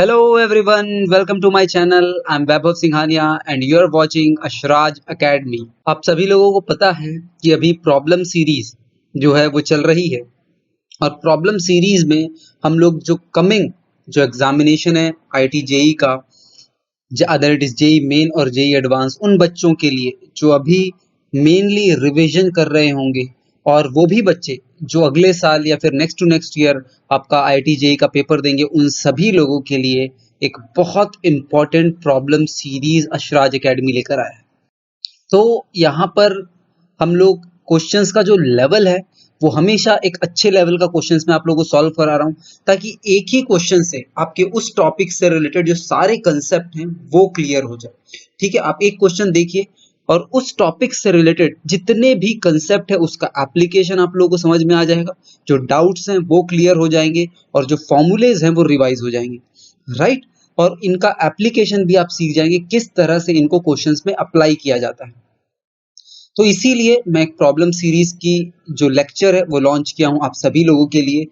Hello everyone, welcome to my channel. I'm Vaibhav Singhania and you're watching Ashraj Academy. आप सभी लोगों को पता है कि अभी प्रॉब्लम सीरीज जो है वो चल रही है और प्रॉब्लम सीरीज में हम लोग जो कमिंग जो एग्जामिनेशन है आईटी जेई का, other it is JEE main और जेई एडवांस, उन बच्चों के लिए जो अभी मेनली रिवीजन कर रहे होंगे और वो भी बच्चे जो अगले साल या फिर नेक्स्ट टू नेक्स्ट ईयर आपका आईटी जेई का पेपर देंगे, उन सभी लोगों के लिए एक बहुत इंपॉर्टेंट प्रॉब्लम सीरीज अशराज एकेडमी लेकर आया है। तो यहाँ पर हम लोग क्वेश्चंस का जो लेवल है वो हमेशा एक अच्छे लेवल का क्वेश्चंस मैं आप लोगों को सॉल्व करा रहा हूँ, ताकि एक ही क्वेश्चन से आपके उस टॉपिक से रिलेटेड जो सारे कंसेप्ट हैं वो क्लियर हो जाए। ठीक है, आप एक क्वेश्चन देखिए और उस टॉपिक से रिलेटेड जितने भी कंसेप्ट है उसका एप्लीकेशन आप लोगों को समझ में आ जाएगा, जो डाउट्स हैं वो क्लियर हो जाएंगे और जो फॉर्मूलेज हैं वो रिवाइज हो जाएंगे, राइट। और इनका एप्लीकेशन भी आप सीख जाएंगे किस तरह से इनको क्वेश्चंस में अप्लाई किया जाता है। तो इसीलिए मैं एक प्रॉब्लम सीरीज की जो लेक्चर है वो लॉन्च किया हूं आप सभी लोगों के लिए।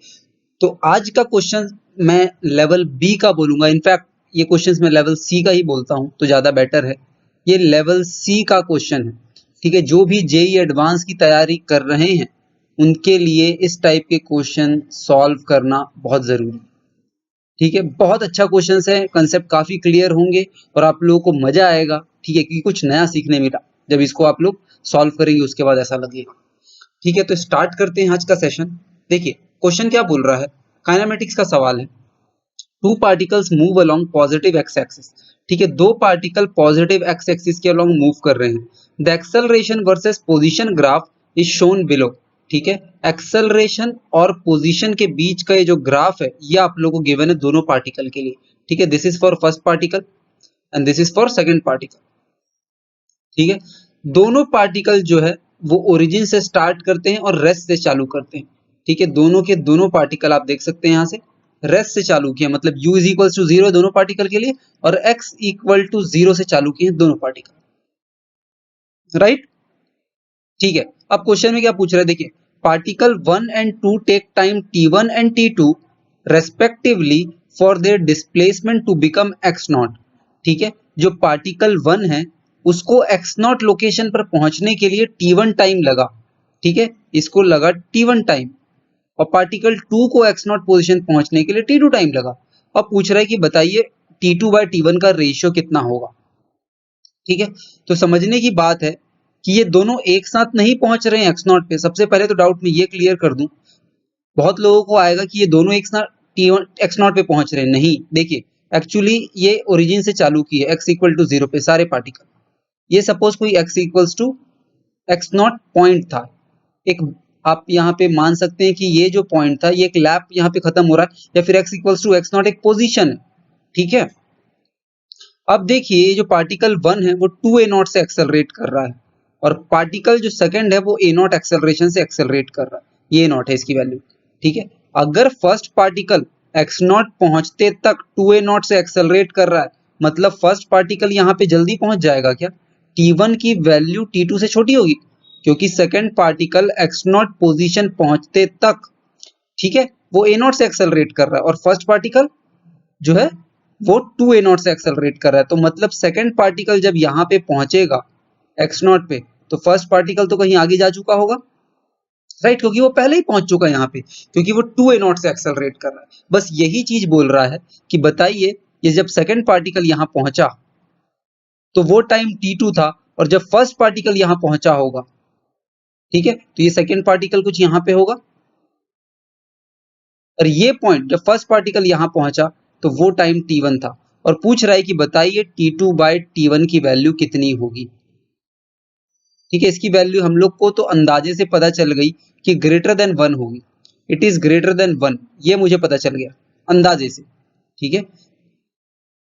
तो आज का क्वेश्चन मैं लेवल बी का बोलूंगा, इनफैक्ट ये क्वेश्चन मैं लेवल सी का ही बोलता हूं तो ज्यादा बेटर है। ये लेवल सी का क्वेश्चन है, ठीक है। जो भी जेई एडवांस की तैयारी कर रहे हैं उनके लिए इस टाइप के क्वेश्चन सॉल्व करना बहुत जरूरी, ठीक है। बहुत अच्छा क्वेश्चन है, कंसेप्ट काफी क्लियर होंगे और आप लोगों को मजा आएगा, ठीक है, क्योंकि कुछ नया सीखने मिला जब इसको आप लोग सॉल्व करेंगे उसके बाद ऐसा लगेगा। ठीक है, तो स्टार्ट करते हैं आज का सेशन। देखिए क्वेश्चन क्या बोल रहा है, काइनेमेटिक्स का सवाल है। Two particles move along positive x axis, ठीक है, दो पार्टिकल पॉजिटिव एक्स एक्सिस के अलोंग मूव कर रहे हैं। The acceleration versus position graph is shown below, ठीक है। एक्सेलरेशन और पोजीशन के बीच का ये जो ग्राफ है ये आप लोगों को गिवन है दोनों पार्टिकल के लिए, ठीक है। This is for first particle and this is for second particle, ठीक है। दोनों पार्टिकल जो है वो ओरिजिन से स्टार्ट करते हैं और रेस्ट से चालू करते हैं, ठीक है। दोनों के दोनों पार्टिकल आप देख सकते हैं यहाँ से रेस्ट से चालू किया, मतलब u इज इक्वल टू 0 दोनों पार्टिकल के लिए और x इक्वल टू 0 से चालू किए दोनों पार्टिकल, राइट। ठीक है, अब क्वेश्चन में क्या पूछ रहा है, देखिए particle 1 and 2 take time t1 and t2 respectively for their displacement to become x0, ठीक है। जो पार्टिकल 1 है उसको x0 लोकेशन पर पहुंचने के लिए t1 टाइम लगा, ठीक है, इसको लगा t1 टाइम, और पार्टिकल 2 को x0 पोजीशन पहुंचने के लिए t2 टाइम लगा। अब पूछ रहा है कि बताइए t2 बाय t1 का रेशियो कितना होगा, ठीक है। तो समझने की बात है कि ये दोनों एक साथ नहीं पहुंच रहे हैं x0 पे। सबसे पहले तो डाउट में ये क्लियर कर दूं, बहुत लोगों को आएगा कि ये दोनों एक साथ t1 x0 पे पहुंच रहे हैं, नहीं। देखिए एक्चुअली ये ओरिजिन से चालू की है x इक्वल टू 0 पे सारे पार्टिकल। ये सपोज कोई x equals to x0 point था, एक आप यहाँ पे मान सकते हैं कि ये जो पॉइंट था ये एक लैप यहाँ पे खत्म हो रहा है, या फिर x इक्वल्स टू x0 एक पोजीशन है, ठीक है। अब देखिए ये जो पार्टिकल 1 है वो 2a0 से एक्सेलरेट कर रहा है और पार्टिकल जो सेकंड है वो a0 एक्सेलरेशन से एक्सेलरेट कर रहा है, ये a0 है इसकी वैल्यू, ठीक है। अगर फर्स्ट पार्टिकल x0 पहुंचते तक 2a0 से एक्सेलरेट कर रहा है, मतलब फर्स्ट पार्टिकल यहाँ पे जल्दी पहुंच जाएगा क्या, t1 की वैल्यू t2 से छोटी होगी, क्योंकि सेकंड पार्टिकल x0 पोजीशन पहुंचते तक, ठीक है, वो a0 से एक्सेलरेट कर रहा है और फर्स्ट पार्टिकल जो है वो 2a0 से एक्सेलरेट कर रहा है। तो मतलब सेकंड पार्टिकल जब यहाँ पे पहुंचेगा x0 पे तो फर्स्ट पार्टिकल तो कहीं आगे जा चुका होगा, राइट, क्योंकि वो पहले ही पहुंच चुका है यहाँ पे, क्योंकि वो 2a0 से एक्सेलरेट कर रहा है। बस यही चीज बोल रहा है कि बताइए ये जब सेकंड पार्टिकल यहाँ पहुंचा तो वो टाइम t2 था, और जब फर्स्ट पार्टिकल यहाँ पहुंचा होगा, ठीक है, तो ये सेकंड पार्टिकल कुछ यहाँ पे होगा, और ये पॉइंट जब फर्स्ट पार्टिकल यहाँ पहुंचा तो वो टाइम t1 था, और पूछ रहा है कि बताइए t2 बाय t1 की वैल्यू कितनी होगी, ठीक है। इसकी वैल्यू हम लोग को तो अंदाजे से पता चल गई कि ग्रेटर देन 1 होगी, इट इज ग्रेटर देन 1, ये मुझे पता चल गया अंदाजे से, ठीक है।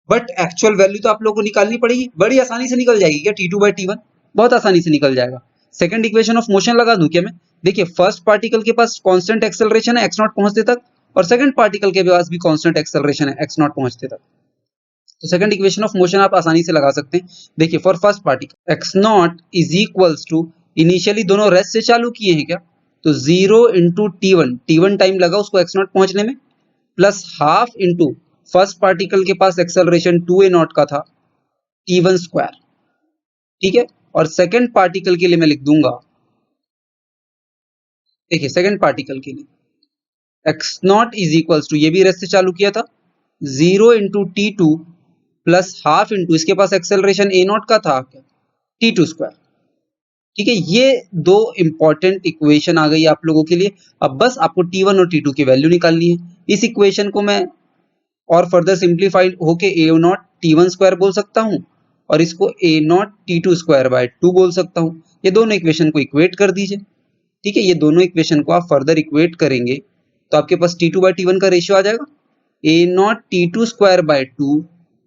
बट एक्चुअल वैल्यू तो आप लोग को निकालनी पड़ेगी, बड़ी आसानी से निकल जाएगी क्या t2 बाय t1, बहुत आसानी से निकल जाएगा। सेकंड इक्वेशन ऑफ मोशन लगा दूं क्या मैं, देखिए फर्स्ट पार्टिकल के पास कांस्टेंट एक्सेलरेशन है x0 पहुंचते तक, और सेकंड पार्टिकल के पास भी कांस्टेंट एक्सेलरेशन है x0 पहुंचते तक। तो सेकंड इक्वेशन ऑफ मोशन आप आसानी से लगा सकते हैं। देखिए for first particle x0 is equals to, initially दोनों रेस्ट से चालू किए हैं क्या, तो 0 इंटू t1 टाइम लगा उसको x0 पहुंचने में, plus half into first particle के पास एक्सेलरेशन 2a0 का था t1 स्क्वायर, ठीक है, और सेकेंड पार्टिकल के लिए मैं लिख दूंगा, देखिए सेकेंड पार्टिकल के लिए x0 इज इक्वल्स टू, ये भी रेस्ट से चालू किया था, 0 into t2 plus half into, इसके पास एक्सेलरेशन a0 का था क्या, t2 स्क्वायर, ठीक है। ये दो इंपॉर्टेंट इक्वेशन आ गई आप लोगों के लिए। अब बस आपको t1 और t2 की वैल्यू निकालनी है। इस इक्वेशन को मैं और फर्दर सिंप्लीफाइड होके a0 t1 स्क्वायर बोल सकता हूँ और इसको a0 t2 स्क्वायर बाय 2 बोल सकता हूँ। ये दोनों इक्वेशन को इक्वेट कर दीजिए, ठीक है। ये दोनों इक्वेशन को आप फर्दर इक्वेट करेंगे तो आपके पास t2 बाय t1 का रेशियो आ जाएगा, a0 t2 square by 2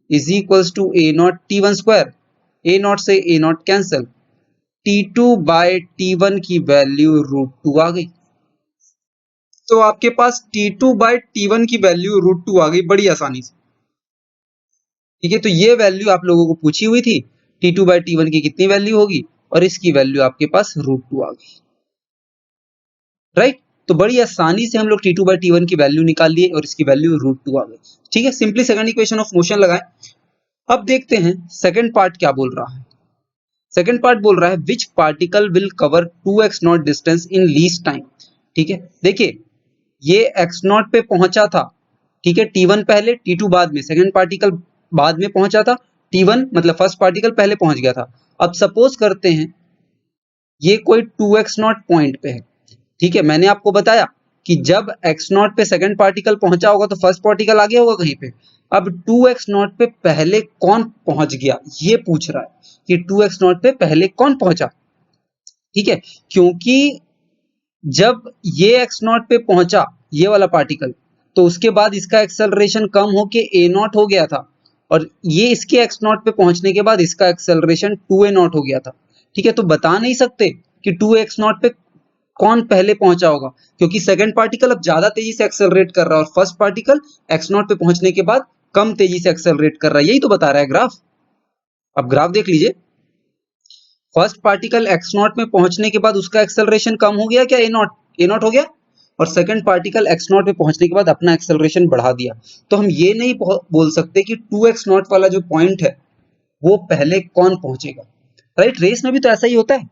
is equals to a0 t1 square, a0 से a0 cancel, t2 bye t1 की वैल्यू √2 आ गई। तो आपके पास t2 बाय t1 की वैल्यू √2 आ गई बड़ी आसानी से, ठीक है। तो ये वैल्यू आप लोगों को पूछी हुई थी, t2 बाय t1 की कितनी वैल्यू होगी, और इसकी वैल्यू आपके पास √2 आ गई, राइट। तो बड़ी आसानी से हम लोग t2 बाय t1 की वैल्यू निकाल लिए और इसकी वैल्यू √2 आ गई, ठीक है। Simply second equation of motion लगाएं। अब देखते हैं सेकंड पार्ट क्या बोल रहा है। सेकंड पार्ट बोल रहा है which particle will cover 2x0 distance in least time, ठीक है। देखिए ये x0 पे पहुंचा था, ठीक है, t1 पहले t2 बाद में, सेकंड पार्टिकल बाद में पहुंचा था, t1 मतलब फर्स्ट पार्टिकल पहले पहुंच गया था। अब सपोज करते हैं ये कोई 2x0 पॉइंट पे है, ठीक है। मैंने आपको बताया कि जब x0 पे सेकंड पार्टिकल पहुंचा होगा तो फर्स्ट पार्टिकल आगे होगा कहीं पे। अब 2x0 पे पहले कौन पहुंच गया ये पूछ रहा है कि 2x0 पे पहले कौन पहुंचा, ठीक है। क्योंकि जब ये x0 पे पहुंचा ये वाला पार्टिकल, तो उसके बाद इसका एक्सेलरेशन कम होके a0 हो गया था, और ये इसके x0 पे पहुंचने के बाद इसका एक्सेलरेशन 2a0 हो गया था, ठीक है। तो बता नहीं सकते कि 2x0 पे कौन पहले पहुंचा होगा, क्योंकि सेकंड पार्टिकल अब ज्यादा तेजी से एक्सेलरेट कर रहा है और फर्स्ट पार्टिकल x0 पे पहुंचने के बाद कम तेजी से एक्सेलरेट कर रहा है, यही तो बता रहा है ग्राफ। अब ग्राफ देख लीजिए, फर्स्ट पार्टिकल x0 में पहुंचने के बाद उसका एक्सेलरेशन कम हो गया क्या, a0 हो गया, और सेकंड पार्टिकल x0 पे पहुंचने के बाद अपना एक्सेलरेशन बढ़ा दिया। तो हम ये नहीं बोल सकते कि 2x0 वाला जो पॉइंट है वो पहले कौन पहुंचेगा, राइट। रेस में भी तो ऐसा ही होता है।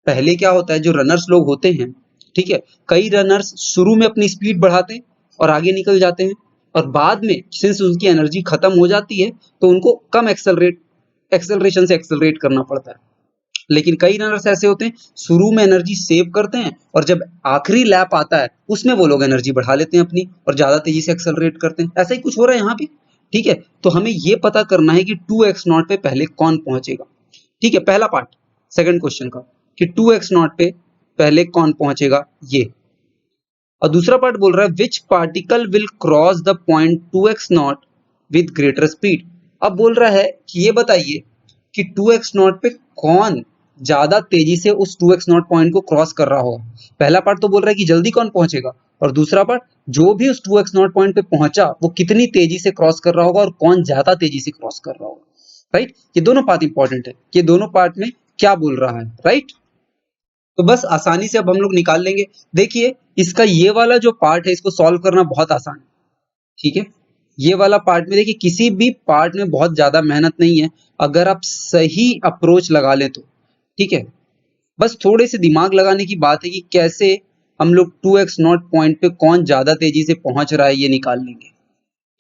पहले क्या होता है, जो रनर्स लोग होते हैं, ठीक है, कई रनर्स शुरू में अपनी स्पीड बढ़ाते हैं और आगे निकल जाते हैं, और बाद में सिंस उनकी एनर्जी खत्म हो जाती है तो उनको कम एक्सेलरेशन से एक्सेलरेट करना पड़ता है। लेकिन कई रनर्स ऐसे होते हैं शुरू में एनर्जी सेव करते हैं और जब आखिरी लैप आता है उसमें वो लोग एनर्जी बढ़ा लेते हैं अपनी और ज्यादा तेजी से एक्सेलरेट करते हैं। ऐसा ही कुछ हो रहा है यहाँ पे, ठीक है। तो हमें ये पता करना है कि 2x0 पे पहले कौन पहुंचेगा, ठीक है। पहला पार्ट सेकंड क्वेश्चन का कि 2x0 पे पहले कौन पहुंचेगा ये, और दूसरा पार्ट बोल रहा है which particle will cross the point 2x0 with greater speed. अब बोल रहा है कि ये बताइए कि 2x0 पे कौन ज्यादा तेजी से उस 2x0 पॉइंट को क्रॉस कर रहा होगा। पहला पार्ट तो बोल रहा है कि जल्दी कौन पहुंचेगा, और दूसरा पार्ट जो भी उस 2x0 पॉइंट पे पहुंचा वो कितनी तेजी से क्रॉस कर रहा होगा और कौन ज्यादा तेजी से क्रॉस कर रहा होगा, राइट। ये दोनों पार्ट इंपॉर्टेंट है, ये दोनों पार्ट में क्या बोल रहा है, राइट। तो बस आसानी से अब हम लोग निकाल लेंगे। देखिए इसका ये वाला जो पार्ट है इसको सॉल्व करना बहुत आसान है, ठीक है। ये वाला पार्ट में देखिए किसी भी पार्ट में बहुत ज्यादा मेहनत नहीं है अगर आप सही अप्रोच लगा लें तो, ठीक है। बस थोड़े से दिमाग लगाने की बात है कि कैसे हम लोग 2x0 पॉइंट पे कौन ज्यादा तेजी से पहुंच रहा है ये निकाल लेंगे,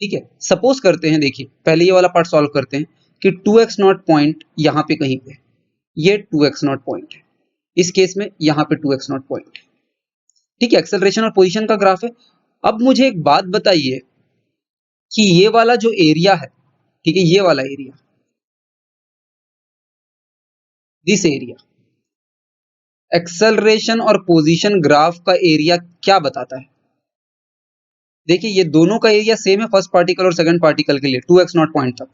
ठीक है। सपोज करते हैं, देखिए पहले ये वाला पार्ट सॉल्व करते हैं कि 2x0 पॉइंट यहाँ पे कहीं पे, ये 2x0 पॉइंट है, इस केस में यहाँ पे 2x0 पॉइंट है, ठीक है। एक्सेलरेशन और पोजीशन का ग्राफ है। अब मुझे एक बात बताइए कि ये वाला जो एरिया है, ठीक है, ये वाला एरिया, दिस एरिया, एक्सेलरेशन और पोजीशन ग्राफ का एरिया क्या बताता है। देखिए ये दोनों का एरिया सेम है फर्स्ट पार्टिकल और सेकंड पार्टिकल के लिए 2x0 पॉइंट तक,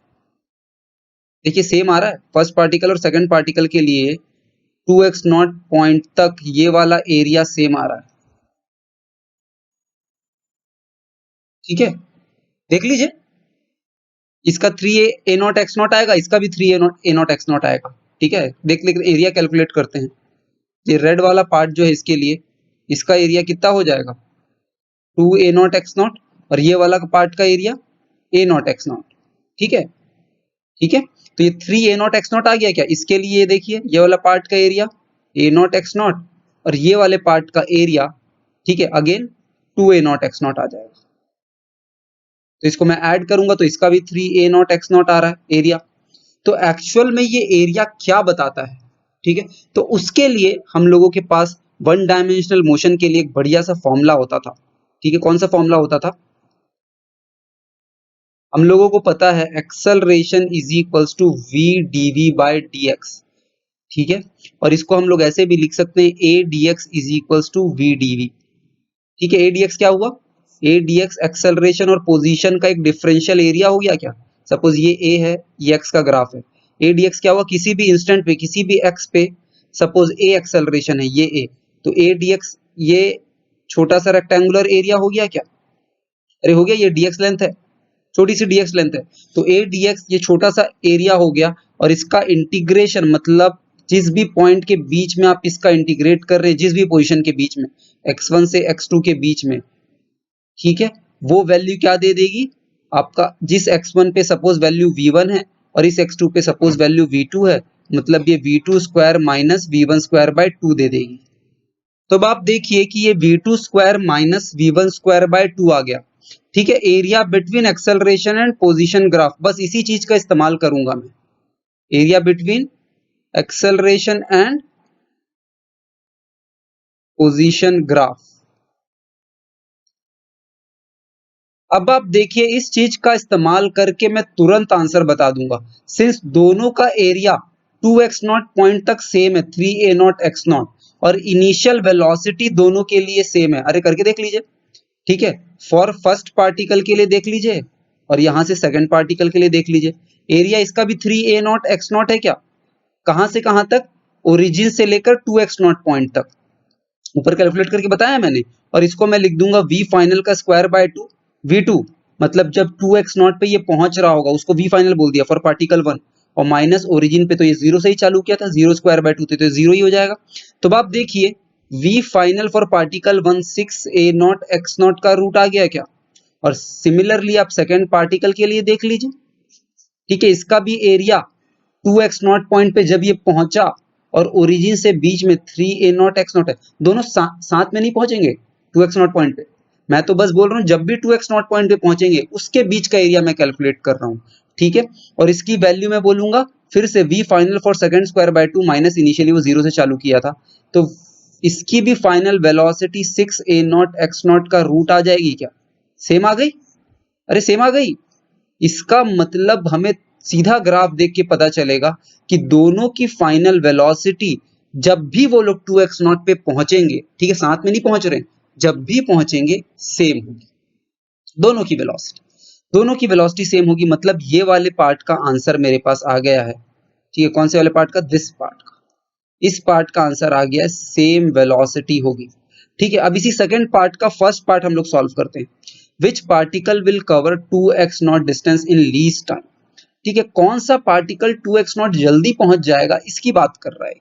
देखिए सेम आ रहा है फर्स्ट पार्टिकल और सेकंड पार्टिकल के लिए 2x0 पॉइंट तक ये वाला एरिया सेम आ रहा है, ठीक है। देख लीजिए इसका 3a0 x0 आएगा, इसका भी 3a0 x0 आएगा, ठीक है। देख लेकिन एरिया कैलकुलेट करते हैं। ये रेड वाला पार्ट जो है इसके लिए इसका एरिया कितना हो जाएगा 2a0 x0, और ये वाला पार्ट का area a not x not. ठीक है, ठीक है, तो ये 3 ए नॉट एक्स नॉट आ गया क्या? इसके लिए ये देखिए, ये वाला पार्ट का area a not x not और ये वाले पार्ट का एरिया, ठीक है, again 2 a not x not आ जाएगा। तो इसको मैं ऐड करूंगा तो इसका भी 3 ए नॉट एक्स नॉट आ रहा है एरिया। तो एक्चुअल में ये एरिया क्या बताता है? ठीक है, तो उसके लिए हम लोगों के पास वन डायमेंशनल मोशन के लिए एक बढ़िया सा फॉर्मूला होता था। ठीक है, कौन सा फॉर्मूला होता था? हम लोगों को पता है acceleration is equals to v dv by d x. ठीक है, और इसको हम लोग ऐसे भी लिख सकते हैं a d x is equals to v dv. ठीक है, ए डी एक्स क्या हुआ? ए डी एक्स एक्सेलरेशन और पोजीशन का एक डिफरेंशियल एरिया हो गया क्या? सपोज ये ए है, ये एक्स का ग्राफ है। ए डी एक्स क्या हुआ? किसी भी इंस्टेंट पे, किसी भी एक्स पे, सपोज ए एक्सेलरेशन है, ये ए, तो ए डी एक्स ये छोटा सा रेक्टेंगुलर एरिया हो गया क्या? अरे हो गया, ये डी एक्स लेंथ है, छोटी सी dx लेंथ है, तो ए dx ये छोटा सा एरिया हो गया और इसका इंटीग्रेशन मतलब जिस भी पॉइंट के बीच में आप इसका इंटीग्रेट कर रहे हैं, जिस भी पोजीशन के बीच में, x1 से x2 के बीच में, ठीक है, वो वैल्यू क्या दे देगी आपका? जिस x1 पे सपोज वैल्यू v1 है और इस x2 पे सपोज वैल्यू v2 है, मतलब ये v2 square minus v1 square by 2 दे देगी। तो अब आप देखिए कि ये v2 square minus v1 square by 2 आ गया। ठीक है, area between acceleration and position graph, बस इसी चीज का इस्तेमाल करूंगा मैं, area between acceleration and position graph. अब आप देखिए इस चीज का इस्तेमाल करके मैं तुरंत आंसर बता दूंगा, सिंस दोनों का एरिया 2x0 पॉइंट तक सेम है, 3a0x0, और इनिशियल वेलोसिटी दोनों के लिए सेम है। अरे करके देख लीजिए, ठीक है, फॉर फर्स्ट पार्टिकल के लिए देख लीजिए और यहां से सेकंड पार्टिकल के लिए देख लीजिए, एरिया इसका भी 3a0x0 है क्या? कहां से कहां तक? ओरिजिन से लेकर 2x0 पॉइंट तक, ऊपर कैलकुलेट करके बताया मैंने। और इसको मैं लिख दूंगा v फाइनल का स्क्वायर बाय 2, v2 मतलब जब 2x0 पे ये पहुंच रहा होगा उसको v फाइनल बोल दिया फॉर पार्टिकल 1, और माइनस ओरिजिन पे तो ये जीरो से ही चालू किया था, जीरो स्क्वायर बाय 2 थे तो जीरो ही हो जाएगा। तो अब आप देखिए v final for particle 1 6a0x0 का रूट आ गया क्या? और सिमिलरली आप सेकेंड पार्टिकल के लिए देख लीजिए, ठीक है, इसका भी एरिया 2x0 पॉइंट पे जब ये पहुंचा और ओरिजिन से बीच में 3a0x0 है, दोनों साथ में नहीं पहुंचेंगे 2x0 पॉइंट पे, मैं तो बस बोल रहा हूं जब भी 2x0 पॉइंट पे पहुंचेंगे उसके बीच का एरिया मैं कैलकुलेट कर रहा हूं। ठीक है, और इसकी वैल्यू मैं बोलूंगा फिर से v final for second square by 2 minus initially वो जीरो से चालू किया था, तो इसकी भी फाइनल वेलोसिटी 6a0x0 का रूट आ जाएगी क्या? सेम आ गई? अरे सेम आ गई। इसका मतलब हमें सीधा ग्राफ देख के पता चलेगा कि दोनों की फाइनल वेलोसिटी जब भी वो लोग 2x0 पे पहुंचेंगे, ठीक है, साथ में नहीं पहुंच रहे, जब भी पहुंचेंगे सेम होगी दोनों की वेलोसिटी, दोनों की वेलोसिटी सेम होगी। मतलब ये वाले पार्ट का आंसर मेरे पास आ गया है। ठीक है, कौन से वाले पार्ट का? दिस पार्ट का। इस पार्ट का आंसर आ गया, सेम वेलोसिटी होगी। ठीक है, अब इसी सेकंड पार्ट का फर्स्ट पार्ट हम लोग सॉल्व करते हैं। Which particle will cover 2x0 distance in least time? ठीक है, कौन सा पार्टिकल 2x0 जल्दी पहुंच जाएगा इसकी बात कर रहा है।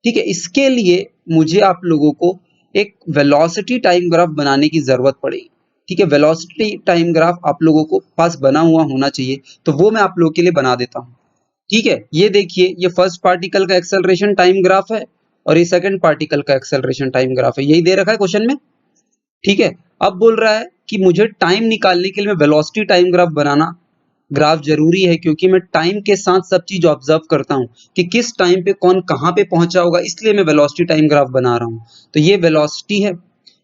ठीक है, इसके लिए मुझे आप लोगों को एक वेलोसिटी टाइम ग्राफ बनाने की जरूरत पड़ेगी। ठीक है, वेलोसिटी टाइम ग्राफ आप लोगों को पास बना हुआ होना चाहिए, तो वो मैं आप लोगों के लिए बना देता हूं। ठीक है, ये देखिए, ये फर्स्ट पार्टिकल का एक्सेलरेशन टाइम ग्राफ है और ये सेकंड पार्टिकल का एक्सेलरेशन टाइम ग्राफ है, यही दे रखा है क्वेश्चन में। ठीक है, अब बोल रहा है कि मुझे टाइम निकालने के लिए मैं वेलोसिटी टाइम ग्राफ बनाना, ग्राफ जरूरी है क्योंकि मैं टाइम के साथ सब चीज ऑब्जर्व करता हूं कि किस टाइम पे कौन कहां पे पहुंचा होगा, इसलिए मैं वेलोसिटी टाइम ग्राफ बना रहा हूं। तो ये वेलोसिटी है,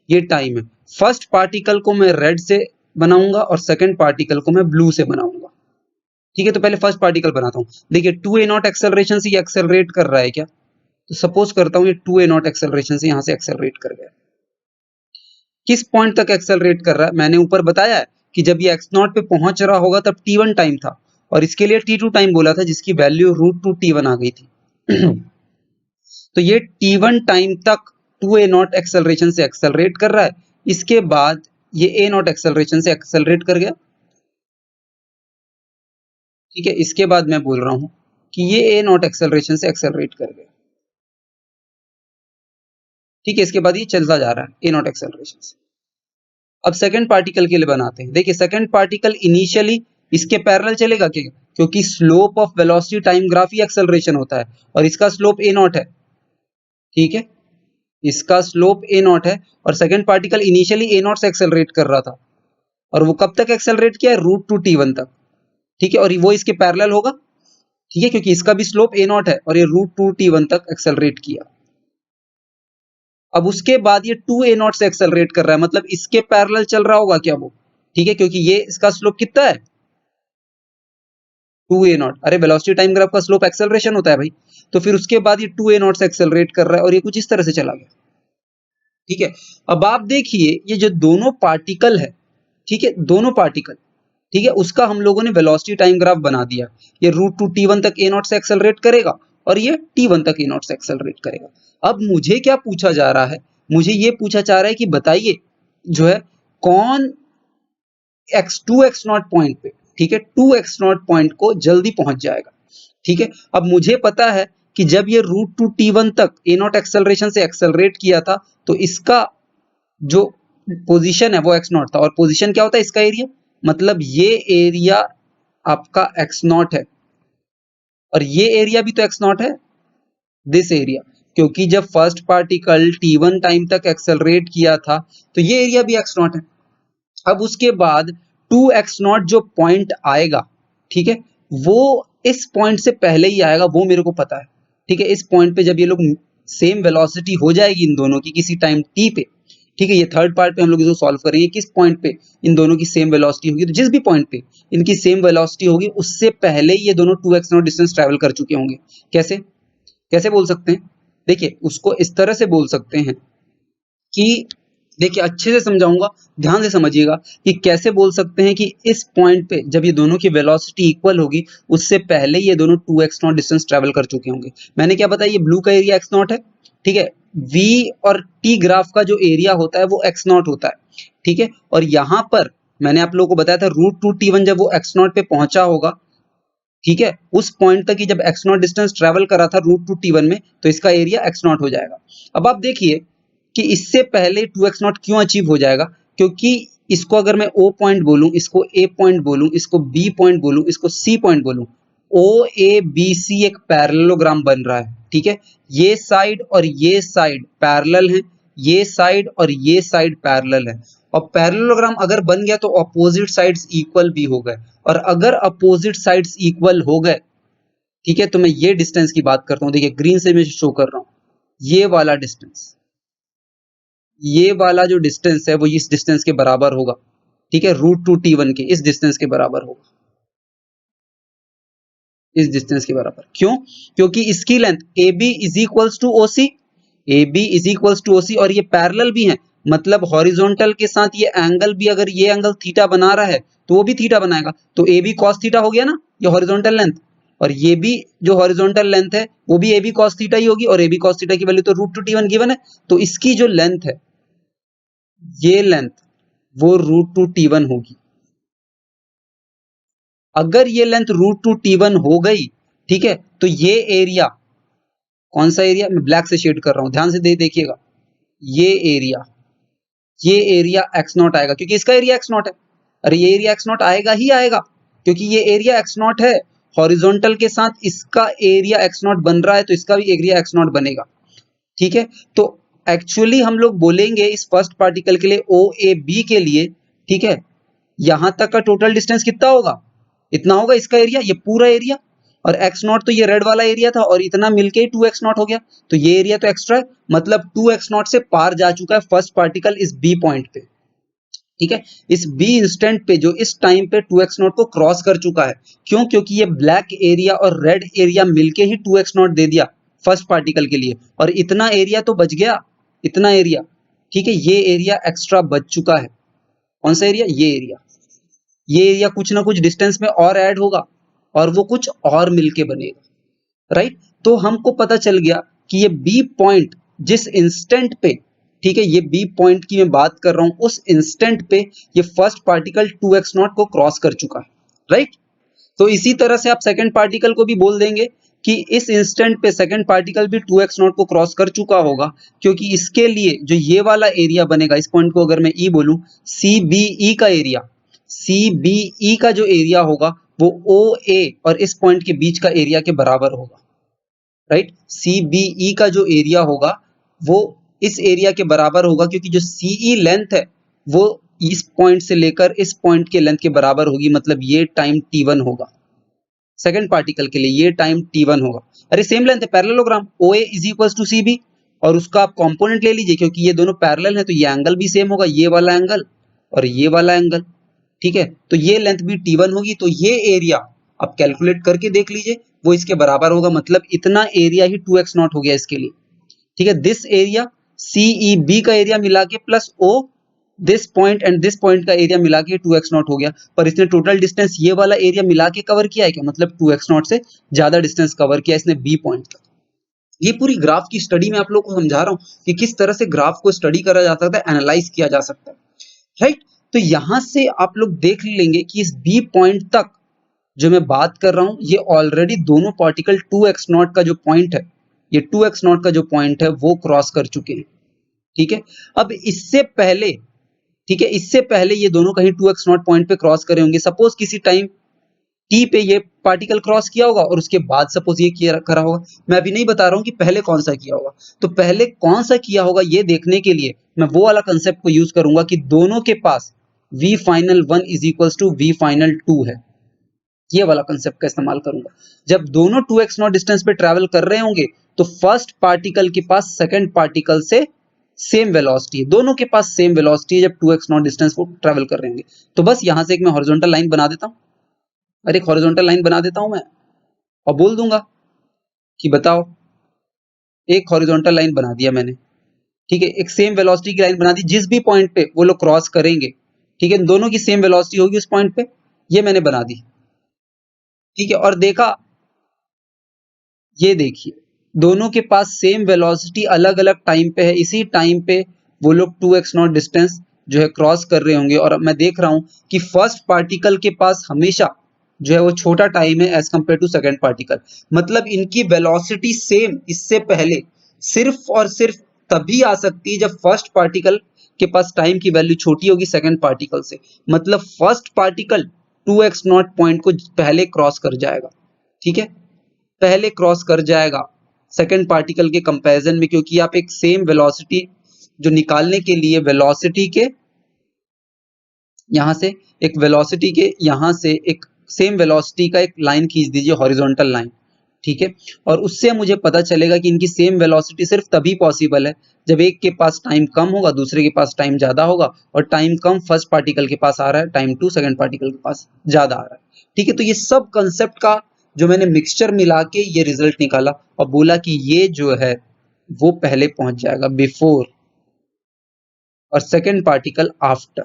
ये टाइम है। फर्स्ट पार्टिकल को मैं रेड से बनाऊंगा और सेकंड पार्टिकल को मैं ब्लू से बनाऊंगा। ठीक है, तो पहले फर्स्ट पार्टिकल बनाता हूं। देखिए 2a0 एक्सेलरेशन से ये एक्सेलरेट कर रहा है क्या? तो सपोज करता हूं ये 2a0 एक्सेलरेशन से यहां से एक्सेलरेट कर गया। किस पॉइंट तक एक्सेलरेट कर रहा है? मैंने ऊपर बताया है कि जब ये x0 पे पहुंच रहा होगा तब t1 टाइम था और इसके लिए t2 टाइम बोला था जिसकी वैल्यू √2t1 आ गई थी। तो ये t1 टाइम तक 2a0 एक्सेलरेशन से एक्सेलरेट कर रहा है, इसके बाद ये a0 एक्सेलरेशन से एक्सेलरेट कर गया। ठीक है, इसके बाद मैं बोल रहा हूं कि ये a0 एक्सेलरेशन से एक्सेलरेट कर गया। ठीक है, इसके बाद ये चलता जा रहा है a0 एक्सेलरेशन से। अब सेकंड पार्टिकल के लिए बनाते हैं। देखिए सेकंड पार्टिकल इनिशियली इसके पैरेलल चलेगा क्या? क्योंकि slope of velocity time graph he acceleration होता है और इसका स्लोप ए नॉट है, ठीक है, इसका स्लोप ए नॉट है और सेकंड पार्टिकल इनिशियली ए नॉट से एक्सेलरेट कर रहा था और वो कब तक एक्सेलरेट किया? रूट टू टी वन तक, ठीक है, और वो इसके पैरेलल होगा, ठीक है, क्योंकि इसका भी स्लोप ए नॉट है और ये रूट टू टी वन तक एक्सेलरेट किया। अब उसके बाद ये टू ए नॉट से एक्सेलरेट कर रहा है, मतलब इसके पैरेलल चल रहा होगा क्या वो, ठीक है, क्योंकि ये इसका स्लोप कितना है? Two a naught. अरे वेलोसिटी टाइम ग्राफ का स्लोप एक्सेलरेशन होता है भाई, तो फिर उसके बाद ये टू ए नॉट से एक्सेलरेट कर रहा है और ये कुछ इस तरह से चला गया, ठीक है। अब आप देखिए ये जो दोनों पार्टिकल है, ठीक है, दोनों पार्टिकल, ठीक है, उसका हम लोगों ने वेलोसिटी टाइम ग्राफ बना दिया। ये रूट टू टी वन तक ए नॉट से एक्सेलरेट करेगा और ये टी वन तक ए नॉट से एक्सेलरेट करेगा। अब मुझे क्या पूछा जा रहा है? मुझे ये पूछा जा रहा है कि बताइए जो है कौन टू एक्स नॉट पॉइंट पे, ठीक है, टू एक्स नॉट पॉइंट को जल्दी पहुंच जाएगा, ठीक है। अब मुझे पता है कि जब ये रूट टू टी वन तक ए नॉट एक्सेलरेशन से एक्सेलरेट किया था तो इसका जो पोजीशन है वो एक्स नॉट था, और पोजीशन क्या होता है? इसका एरिया, मतलब ये एरिया आपका एक्स नॉट है और ये एरिया भी तो एक्स नॉट है, दिस एरिया, क्योंकि जब फर्स्ट पार्टिकल t1 टाइम तक एक्सेलरेट किया था तो ये एरिया भी एक्स नॉट है। अब उसके बाद 2x नॉट जो पॉइंट आएगा, ठीक है, वो इस पॉइंट से पहले ही आएगा, वो मेरे को पता है, ठीक है। इस पॉइंट पे जब ये लोग सेम वेलोसिटी हो जाएगी इन दोनों की किसी टाइम t पे, ठीक है, ये थर्ड पार्ट पे हम लोग इसको सॉल्व करेंगे, किस पॉइंट पे इन दोनों की सेम वेलोसिटी होगी, तो जिस भी पॉइंट पे इनकी सेम वेलोसिटी होगी उससे पहले ही ये दोनों 2x नॉट डिस्टेंस ट्रेवल कर चुके होंगे। कैसे कैसे बोल सकते हैं? देखिए उसको इस तरह से बोल सकते हैं कि, देखिए अच्छे से समझाऊंगा, ध्यान से समझिएगा कि कैसे बोल सकते हैं कि इस पॉइंट पे जब ये दोनों की वेलोसिटी इक्वल होगी उससे पहले ये दोनों 2x नॉट डिस्टेंस ट्रेवल कर चुके होंगे। मैंने क्या बताया? ये ब्लू का एरिया x नॉट है, ठीक है, v और t ग्राफ का जो एरिया होता है वो x नॉट होता है, ठीक है, और यहाँ पर मैंने आप लोगों को बताया था रूट टू टी वन जब वो x नॉट पे पहुंचा होगा, ठीक है, उस पॉइंट तक ही जब x नॉट डिस्टेंस ट्रेवल करा था रूट टू टी वन में, तो इसका एरिया x नॉट हो जाएगा। अब आप देखिए कि इससे पहले 2x नॉट क्यों अचीव हो जाएगा? क्योंकि इसको अगर मैं O पॉइंट बोलूं, इसको A पॉइंट बोलूं, इसको B पॉइंट बोलूं, इसको C पॉइंट बोलूं, OABC एक पैरेललोग्राम बन रहा है, ठीक है, ये साइड और ये साइड पैरेलल है, ये साइड और ये साइड पैरेलल है, और पैरेललोग्राम अगर बन गया तो अपोजिट साइड्स इक्वल भी हो गए, और अगर अपोजिट साइड्स इक्वल हो गए, ठीक है, तो मैं ये डिस्टेंस की बात करता हूं। देखिए ग्रीन से मैं शो कर रहा हूं, ये वाला डिस्टेंस, ये वाला जो डिस्टेंस है वो इस डिस्टेंस के बराबर होगा, ठीक है, रूट टू टी वन के इस डिस्टेंस के बराबर होगा, इस डिस्टेंस के बराबर। क्यों? क्योंकि इसकी length A B is equals to O C, A B is equals to O C, और ये पैरेलल भी है, मतलब हॉरिजॉन्टल के साथ ये एंगल भी, अगर ये एंगल थीटा बना रहा है तो वो भी थीटा बनाएगा, तो ए बी कॉस थीटा हो गया ना, ये हॉरिजॉन्टल लेंथ, और ये भी जो हॉरिजॉन्टल लेंथ है वो भी ए बी कॉस थीटा ही होगी, और ए बी कॉस थीटा की वैल्यू तो root two t one given है, तो इसकी जो लेंथ है, ये लेंथ वो रूट टू टी वन होगी। अगर ये length root two t one हो गई, ठीक है, तो ये एरिया, कौन सा एरिया, मैं ब्लैक से शेड कर रहा हूं, ध्यान से देखिएगा, ये एरिया, ये एरिया एक्स नॉट आएगा, क्योंकि इसका एरिया एक्स नॉट है। अरे ये एरिया एक्स नॉट आएगा ही आएगा, क्योंकि ये एरिया एक्स नॉट है, हॉरिजॉन्टल के साथ इसका एरिया एक्स नॉट बन रहा है, तो इसका भी एरिया एक्स नॉट बनेगा, ठीक है। तो एक्चुअली हम लोग बोलेंगे इस फर्स्ट पार्टिकल के लिए ओ ए बी के लिए, ठीक है, यहां तक का टोटल डिस्टेंस कितना होगा? इतना होगा इसका एरिया, ये पूरा एरिया, और एक्स नॉट तो ये रेड वाला एरिया था, और इतना मिलके ही 2x नॉट हो गया, तो ये एरिया तो एक्स्ट्रा है, मतलब 2x नॉट से पार जा चुका है फर्स्ट पार्टिकल इस बी पॉइंट पे, ठीक है, इस बी इंस्टेंट पे जो इस टाइम पे 2x नॉट को क्रॉस कर चुका है। क्यों? क्योंकि ये ब्लैक एरिया और रेड एरिया मिलके ही 2x नॉट दे दिया फर्स्ट पार्टिकल के लिए, और इतना एरिया तो बच गया, इतना एरिया, ठीक है, ये एरिया एक्स्ट्रा बच चुका है। कौन सा एरिया? ये एरिया, ये एरिया कुछ ना कुछ डिस्टेंस में और ऐड होगा और वो कुछ और मिलके बनेगा, राइट। तो हमको पता चल गया कि ये बी पॉइंट जिस इंस्टेंट पे, ठीक है, ये बी पॉइंट की मैं बात कर रहा हूं, उस इंस्टेंट पे ये फर्स्ट पार्टिकल 2x नॉट को क्रॉस कर चुका है, राइट। तो इसी तरह से आप सेकंड पार्टिकल को भी बोल देंगे कि इस इंस्टेंट पे सेकंड पार्टिकल भी 2x नॉट को क्रॉस कर चुका होगा, क्योंकि इसके लिए जो ये वाला एरिया बनेगा, इस पॉइंट को अगर मैं ई बोलूं, सी बी ई का एरिया, CBE का जो एरिया होगा वो OA और इस पॉइंट के बीच का एरिया के बराबर होगा, राइट। CBE का जो एरिया होगा वो इस एरिया के बराबर होगा, क्योंकि जो CE लेंथ है वो इस पॉइंट से लेकर इस पॉइंट के लेंथ के बराबर होगी, मतलब ये टाइम T1 होगा। सेकंड पार्टिकल के लिए ये टाइम T1 होगा। अरे सेम लेंथ है, parallelogram, OA is equals to CB, और उसका आप कंपोनेंट ले लीजिए, क्योंकि ये दोनों पैरेलल है तो ये एंगल भी सेम होगा, ये वाला एंगल और ये वाला एंगल, ठीक है। तो ये लेंथ भी T1 होगी, तो ये एरिया आप कैलकुलेट करके देख लीजिए, वो इसके बराबर होगा, मतलब इतना एरिया ही 2x0 हो गया इसके लिए, ठीक है। दिस एरिया CEB का एरिया मिला के plus O this point and this point का एरिया मिला के 2x0 हो गया, पर इसने टोटल डिस्टेंस ये वाला एरिया मिला के कवर किया है क्या, मतलब 2x0 से ज्यादा डिस्टेंस कवर किया इसने B पॉइंट का। ये पूरी ग्राफ की स्टडी में आप लोग को समझा रहा हूं कि किस तरह से ग्राफ को स्टडी करा जा सकता है, एनालाइज किया जा सकता है, राइट। तो यहां से आप लोग देख लेंगे कि इस B पॉइंट तक जो मैं बात कर रहा हूं, ये ऑलरेडी दोनों पार्टिकल 2x0 का जो पॉइंट है, ये 2x0 का जो पॉइंट है वो क्रॉस कर चुके हैं, ठीक है। अब इससे पहले, ठीक है, इससे पहले ये दोनों कहीं 2x0 पॉइंट पे क्रॉस करे होंगे, सपोज किसी टाइम T पे ये पार्टिकल क्रॉस किया होगा और उसके बाद सपोज ये किया करा होगा। मैं अभी नहीं बता रहा हूं कि पहले कौन सा किया होगा, तो पहले कौन सा किया होगा ये देखने के लिए मैं वो वाला कंसेप्ट को यूज करूंगा कि दोनों के पास V final 1 is equals to V final 2 है, ये वाला कंसेप्ट का इस्तेमाल करूंगा। जब दोनों 2x0 डिस्टेंस पे ट्रैवल कर रहे होंगे तो फर्स्ट पार्टिकल के पास सेकंड पार्टिकल से सेम वेलोसिटी है, दोनों के पास सेम वेलोसिटी है जब 2x0 डिस्टेंस को ट्रैवल कर रहे होंगे। तो बस यहां से एक मैं हॉरिजॉन्टल लाइन बना देता हूं, और एक हॉरिजॉन्टल लाइन बना देता हूं मैं, और बोल दूंगा कि बताओ, एक हॉरिजॉन्टल लाइन बना दिया मैंने, ठीक है, एक सेम वेलोसिटी की लाइन बना दी, जिस भी पॉइंट पे वो लोग क्रॉस करेंगे, ठीक है, दोनों की सेम वेलोसिटी होगी उस पॉइंट पे, ये मैंने बना दी, ठीक है। और देखा, ये देखिए दोनों के पास सेम वेलोसिटी अलग अलग टाइम पे है, इसी टाइम पे वो लोग 2x0 डिस्टेंस जो है क्रॉस कर रहे होंगे, और मैं देख रहा हूं कि फर्स्ट पार्टिकल के पास हमेशा जो है वो छोटा टाइम है as compare to second particle, मतलब इनकी वेलोसिटी सेम इससे पहले सिर्फ और सिर्फ तभी आ सकती है जब फर्स्ट पार्टिकल के पास टाइम की वैल्यू छोटी होगी सेकंड पार्टिकल से, मतलब फर्स्ट पार्टिकल 2x0 पॉइंट को पहले क्रॉस कर जाएगा, ठीक है, पहले क्रॉस कर जाएगा सेकंड पार्टिकल के कंपैरिजन में, क्योंकि आप एक सेम वेलोसिटी जो निकालने के लिए वेलोसिटी के यहां से एक वेलोसिटी के यहां से एक सेम वेलोसिटी का एक लाइन खींच दीजिए, हॉरिजॉन्टल लाइन, ठीक है। और उससे मुझे पता चलेगा कि इनकी सेम वेलोसिटी सिर्फ तभी पॉसिबल है जब एक के पास टाइम कम होगा, दूसरे के पास टाइम ज्यादा होगा, और टाइम कम फर्स्ट पार्टिकल के पास आ रहा है, टाइम 2 सेकंड पार्टिकल के पास ज्यादा आ रहा है, ठीक है। तो ये सब कंसेप्ट का जो मैंने मिक्सचर मिला के ये रिजल्ट निकाला और बोला कि ये जो है वो पहले पहुंच जाएगा बिफोर और सेकंड पार्टिकल आफ्टर,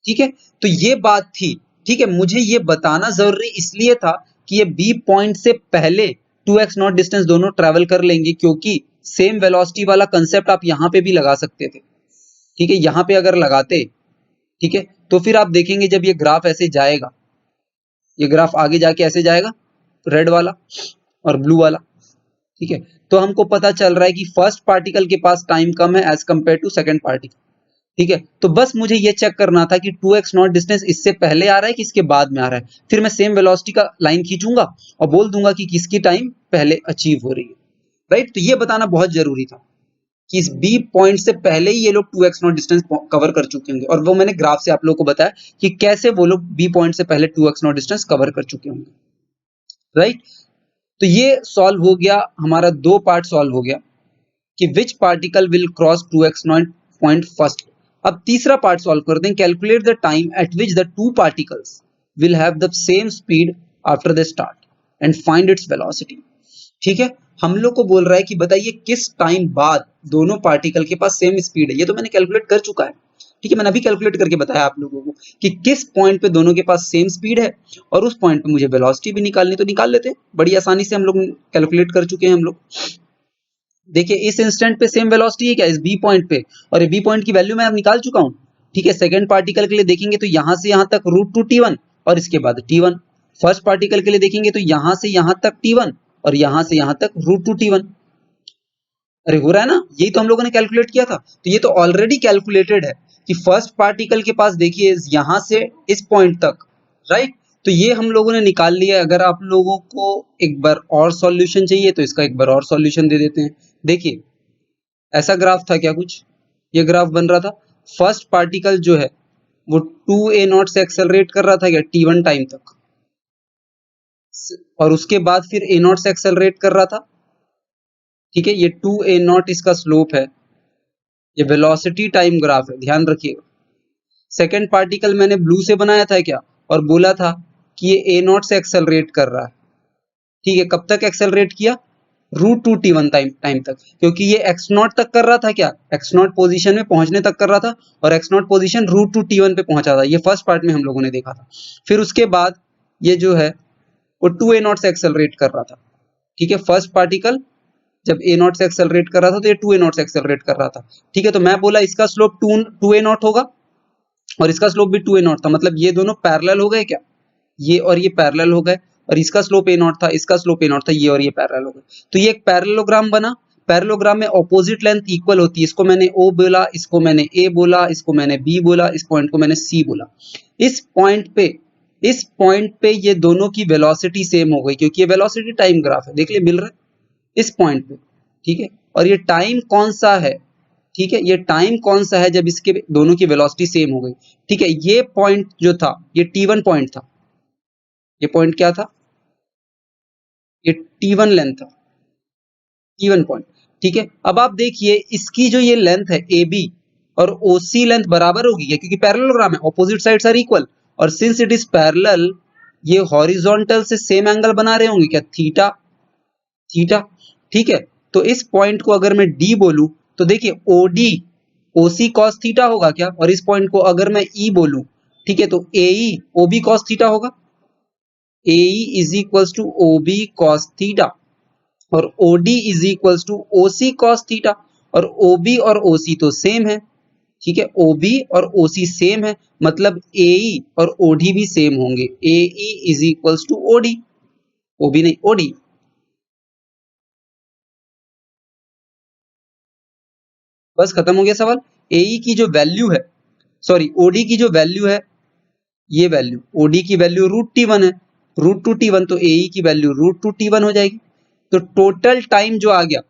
ठीक है। तो ये बात थी, ठीक है, मुझे ये बताना जरूरी इसलिए था कि ये बी पॉइंट से पहले 2x0 डिस्टेंस दोनों ट्रेवल कर लेंगे, क्योंकि सेम वेलोसिटी वाला कंसेप्ट आप यहां पे भी लगा सकते थे, ठीक है, यहां पे अगर लगाते, ठीक है, तो फिर आप देखेंगे जब ये ग्राफ ऐसे जाएगा, ये ग्राफ आगे जाके ऐसे जाएगा, रेड वाला और ब्लू वाला, ठीक है, तो हमको पता चल रहा है कि फर्स्ट पार्टिकल के पास टाइम कम है as compare to second particle, ठीक है। तो बस मुझे ये चेक करना था कि 2x0 डिस्टेंस इससे पहले आ रहा है कि इसके बाद में आ रहा है, फिर मैं सेम वेलोसिटी का लाइन खींचूंगा और बोल दूंगा कि किसकी टाइम पहले अचीव हो रही है, राइट। तो ये बताना बहुत जरूरी था कि इस बी पॉइंट से पहले ही ये लोग 2x0 डिस्टेंस कवर कर चुके होंगे, और वो मैंने ग्राफ से आप लोग को बताया कि कैसे वो लोग बी पॉइंट से पहले 2x0 डिस्टेंस कवर कर चुके होंगे, राइट। तो ये सॉल्व हो गया, हमारा दो पार्ट सॉल्व हो गया कि which particle will cross 2x0 point first. अब तीसरा पार्ट सॉल्व करते हैं, calculate the time eight which the two particles will have the same speed after the start and find its velocity, ठीक है। हम लोग को बोल रहा है कि बताइए किस टाइम बाद दोनों पार्टिकल के पास सेम स्पीड है, ये तो मैंने कैलकुलेट कर चुका है, ठीक है, मैंने अभी कैलकुलेट करके बताया आप लोगों को कि किस पॉइंट पे दोनों के पास सेम स्पीड है, और उस पॉइंट पे मुझे वेलोसिटी भी निकालनी, तो निकाल लेते हैं, बड़ी आसानी से हम लोग कैलकुलेट कर चुके हैं हम लोग। देखिए इस इंस्टेंट पे सेम वेलोसिटी है क्या, इस बी पॉइंट पे, और ये बी पॉइंट की वैल्यू मैं अब निकाल चुका हूँ, ठीक है। सेकंड पार्टिकल के लिए देखेंगे तो यहां से यहां तक √2 T1 और इसके बाद T1, फर्स्ट पार्टिकल के लिए देखेंगे तो यहां से यहां तक T1 और यहां से यहां तक √2 T1। अरे हो रहा है ना, यही तो हम लोगों ने कैलकुलेट किया था, तो ये तो ऑलरेडी कैलकुलेटेड है, कि फर्स्ट पार्टिकल के पास देखिए यहां से इस पॉइंट तक, राइट। तो ये हम लोगों ने निकाल लिया। अगर आप लोगों को एक बार और सॉल्यूशन चाहिए तो इसका एक बार और सॉल्यूशन दे देते हैं। देखिए ऐसा ग्राफ था क्या कुछ, ये ग्राफ बन रहा था। फर्स्ट पार्टिकल जो है वो 2a0 से एक्सेलरेट कर रहा था क्या t1 टाइम तक, और उसके बाद फिर a0 से एक्सेलरेट कर रहा था, ठीक है। ये 2a0 इसका स्लोप है, ये वेलोसिटी टाइम ग्राफ है, ध्यान रखिएगा। सेकेंड पार्टिकल मैंने ब्लू से बनाया था क्या, और बोला था कि ये a0 से एक्सेलरेट कर रहा है, ठीक है। कब तक एक्सेलरेट किया, √2t1 टाइम तक, क्योंकि ये x0 तक कर रहा था क्या, x0 पोजीशन में पहुंचने तक कर रहा था, और x0 पोजीशन √2t1 पे पहुंचा था। ये फर्स्ट पार्ट में हम लोगों ने देखा था। फिर उसके बाद ये जो है वो 2a0 से एक्सेलरेट कर रहा था, ठीक है। फर्स्ट पार्टिकल जब a0 से एक्सेलरेट कर रहा था तो ये 2a0 से एक्सेलरेट कर रहा था, ठीक है। तो मैं बोला इसका स्लोप 2a0 होगा और इसका स्लोप भी 2a0 था, मतलब ये दोनों पैरेलल हो गए क्या, ये और ये पैरेलल हो गए, और इसका स्लोप a0 था, इसका स्लोप a0 था, ये और ये पैरेलल हो गए। तो ये एक पैरेललोग्राम बना। पैरेललोग्राम में ऑपोजिट लेंथ इक्वल होती है। इसको मैंने O बोला, इसको मैंने A बोला, इसको मैंने B बोला, इस पॉइंट को मैंने C बोला। इस पॉइंट पे ये दोनों की वेलोसिटी सेम हो गई, क्योंकि ये वेलोसिटी टाइम ग्राफ है, देख लिए मिल रहा है इस पॉइंट पे, ठीक है। और ये टाइम कौन सा है, ठीक है, ये टाइम कौन सा है जब इसके दोनों की वेलोसिटी सेम हो गई, ठीक है। ये पॉइंट जो था ये t1 पॉइंट था, ये पॉइंट क्या था, ये t1 लेंथ था, t1 पॉइंट, ठीक है। अब आप देखिए इसकी जो ये लेंथ है AB और OC लेंथ बराबर होगी क्या, क्योंकि पैरेललोग्राम है, ऑपोजिट साइड्स आर इक्वल, और सिंस इट इज पैरेलल ये हॉरिजॉन्टल से सेम एंगल बना रहे होंगे क्या, थीटा थीटा, ठीक है। तो इस पॉइंट को अगर मैं D बोलूं तो देखिए OD OC cos थीटा होगा क्या, और इस पॉइंट को अगर मैं E बोलूं, ठीक है, तो AE OB cos थीटा होगा। AE is equals to OB cos theta, और OD is equals to OC cos theta, और OB और OC तो सेम है, ठीक है। OB और OC सेम है, मतलब AE और OD भी सेम होंगे। AE is equals to OD, OB नहीं OD। बस खत्म हो गया सवाल। AE की जो वैल्यू है, सॉरी OD की जो वैल्यू है, ये वैल्यू OD की वैल्यू √t1 है, √2t1, तो AE की वैल्यू √2t1 हो जाएगी। तो टोटल टाइम जो आ गया,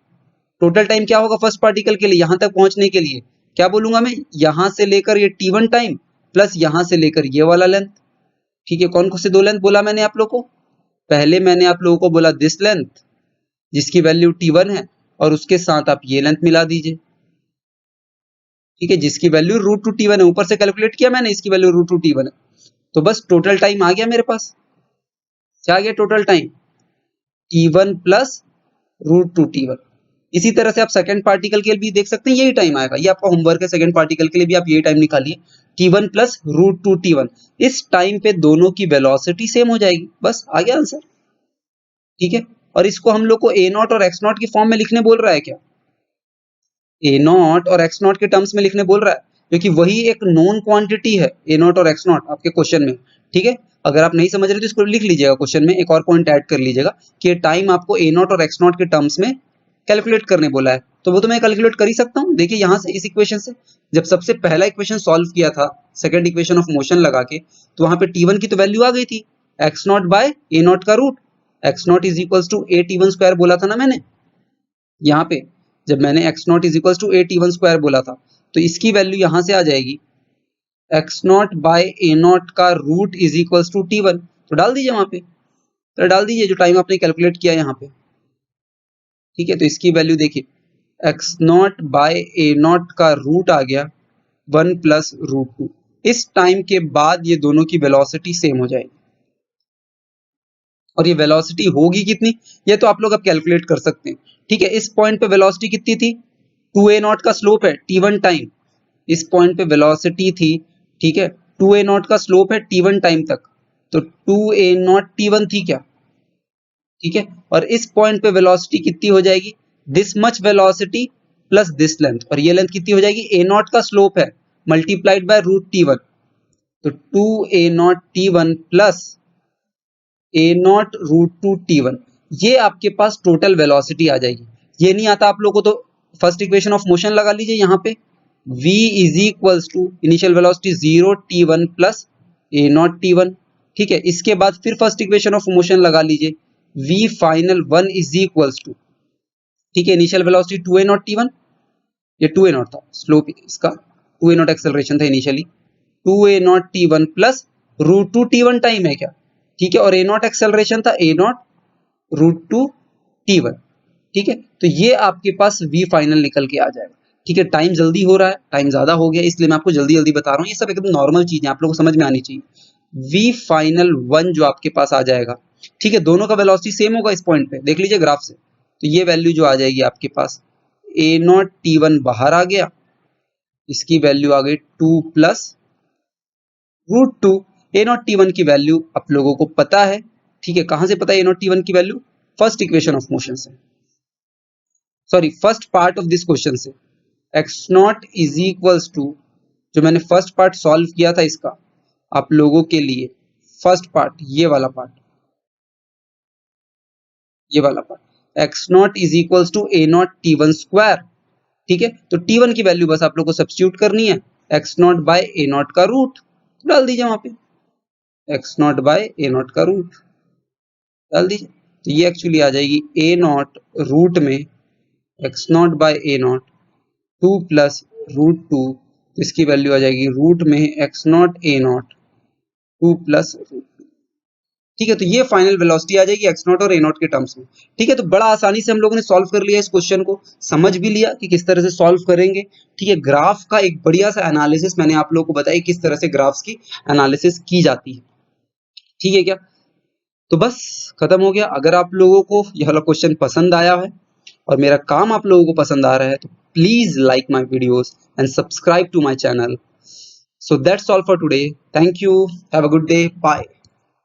टोटल टाइम क्या होगा फर्स्ट पार्टिकल के लिए यहां तक पहुंचने के लिए, क्या बोलूंगा मैं, यहां से लेकर ये t1 टाइम प्लस यहां से लेकर ये वाला लेंथ, ठीक है। कौन कौन से दो लेंथ बोला मैंने आप लोगों को, पहले मैंने आप लोगों को बोला दिस लेंथ जिसकी वैल्यू t1 है, और उसके साथ आप ये लेंथ मिला दीजिए, ठीक है, जिसकी वैल्यू √2t1 है। ऊपर से कैलकुलेट किया मैंने, इसकी वैल्यू √2t1 है। तो बस टोटल टाइम आ गया मेरे पास, क्या आ गया total time, t1 plus √2t1। इसी तरह से आप सेकंड पार्टिकल के लिए भी देख सकते हैं, यही टाइम आएगा। ये आपका होमवर्क है, सेकंड पार्टिकल के लिए भी आप यही टाइम निकालिए, t1 प्लस √2t1। इस टाइम पे दोनों की वेलोसिटी सेम हो जाएगी, बस आ गया आंसर, ठीक है। और इसको हम लोग को a0 और x0 की फॉर्म में लिखने बोल रहा है क्या, a0 और x0 के टर्म्स में लिखने बोल रहा है, क्योंकि वही एक नोन क्वांटिटी है a0 और x0 आपके क्वेश्चन में, ठीक है। अगर आप नहीं समझ रहे तो इसको लिख लीजिएगा, क्वेश्चन में एक और पॉइंट ऐड कर लीजिएगा कि टाइम आपको a0 और x0 के टर्म्स में कैलकुलेट करने बोला है। तो वो तो मैं कैलकुलेट कर ही सकता हूँ। देखिए यहाँ से इस इक्वेशन से जब सबसे पहला इक्वेशन सॉल्व किया था सेकंड इक्वेशन ऑफ मोशन लगा के, तो वहां पे t1 की तो वैल्यू आ गई थी x0 बाय a0 का root, x0 is equals to a t1 square बोला था ना मैंने। यहाँ पे जब मैंने x0 is equals to a t1 square बोला था, तो इसकी वैल्यू यहाँ से आ जाएगी x0 बाय a0 का root is equals to t1। तो डाल दीजिए वहां पे, तो डाल दीजिए जो टाइम आपने कैलकुलेट किया यहाँ पे, ठीक है। तो इसकी वैल्यू देखिए x0 बाय a0 का रूट आ गया 1 प्लस √2। इस टाइम के बाद ये दोनों की वेलोसिटी सेम हो जाएगी, और ये वेलोसिटी होगी कितनी, ये तो आप लोग अब कैलकुलेट कर सकते हैं, ठीक है। इस पॉइंट पे वेलोसिटी कितनी थी, 2a0 का स्लोप है t1 टाइम, इस पॉइंट पे वेलोसिटी थी, ठीक है, 2a0 का स्लोप है t1 टाइम तक, तो 2a0 t1 थी क्या, ठीक है। और इस पॉइंट पे वेलोसिटी कितनी हो जाएगी, this much velocity plus this length, और ये लेंथ कितनी हो जाएगी, a0 का स्लोप है मल्टीप्लाइड बाय √t1, तो 2a0 t1 plus a0 √2t1, ये आपके पास टोटल वेलोसिटी आ जाएगी। ये नहीं आता आप लोगों को तो फर्स्ट इक्वेशन ऑफ मोशन लगा लीजिए यहाँ पे, v is equals to initial velocity 0 t1 plus a naught t1। ठीक है, इसके बाद फिर फर्स्ट इक्वेशन ऑफ मोशन लगा लीजिए, v final 1 is equals to, ठीक है, initial velocity 2a naught t1, ये 2a नॉट था, स्लोप इसका 2a नॉट एक्सेलरेशन था initially, 2a naught t1 plus root 2 t1 time है क्या, ठीक है, और a नॉट एक्सेलरेशन था a नॉट रूट 2 t1। ठीक है, तो ये आपके पास v फाइनल निकल के आ जाएगा। ठीक है, टाइम जल्दी हो रहा है, टाइम ज्यादा हो गया, इसलिए मैं आपको जल्दी जल्दी बता रहा हूँ, ये सब एकदम नॉर्मल चीजें आप लोगों को समझ में आनी चाहिए। v फाइनल 1 जो आपके पास आ जाएगा, ठीक है, दोनों का वेलोसिटी सेम होगा इस पॉइंट पे, देख लीजिए ग्राफ से, तो ये वैल्यू जो आ जाएगी आपके पास a नॉट t1 बाहर आ गया, इसकी वैल्यू आ गई 2 plus root 2। a not t1 की वैल्यू आप लोगों को पता है, ठीक है, कहां से पता है a नॉट t1 की value, first equation of motion से, sorry first part of this question से, x not is equals to, जो मैंने फर्स्ट पार्ट सॉल्व किया था इसका आप लोगों के लिए, फर्स्ट पार्ट ये वाला पार्ट, ये वाला part, x not is equals to a not t1 square. ठीक है, तो t1 की वैल्यू बस आप लोग को सब्स्टिट्यूट करनी है, x naught by a naught का रूट डाल दीजिए वहां पे, x naught by a naught का रूट डाल दीजिए, तो ये एक्चुअली आ जाएगी a नॉट रूट में x naught by a naught 2 plus root 2, तो इसकी वैल्यू आ जाएगी रूट में x naught a naught 2 plus root 2। ठीक है, तो ये फाइनल वेलोसिटी आ जाएगी x नॉट और a नॉट के टर्म्स में। ठीक है, तो बड़ा आसानी से हम लोगों ने सॉल्व कर लिया इस क्वेश्चन को, समझ भी लिया कि किस तरह से सॉल्व करेंगे। ठीक है, ग्राफ का एक बढ़िया सा एनालिसिस मैंने आप लोगों को बताया किस तरह से ग्राफ्स की एनालिसिस की जाती है। ठीक है क्या, तो बस खत्म हो गया। अगर आप लोगों को यह वाला क्वेश्चन पसंद आया है और मेरा काम आप लोगों को पसंद आ रहा है, तो please like my videos and subscribe to my channel. So that's all for today. Thank you. Have a good day. Bye.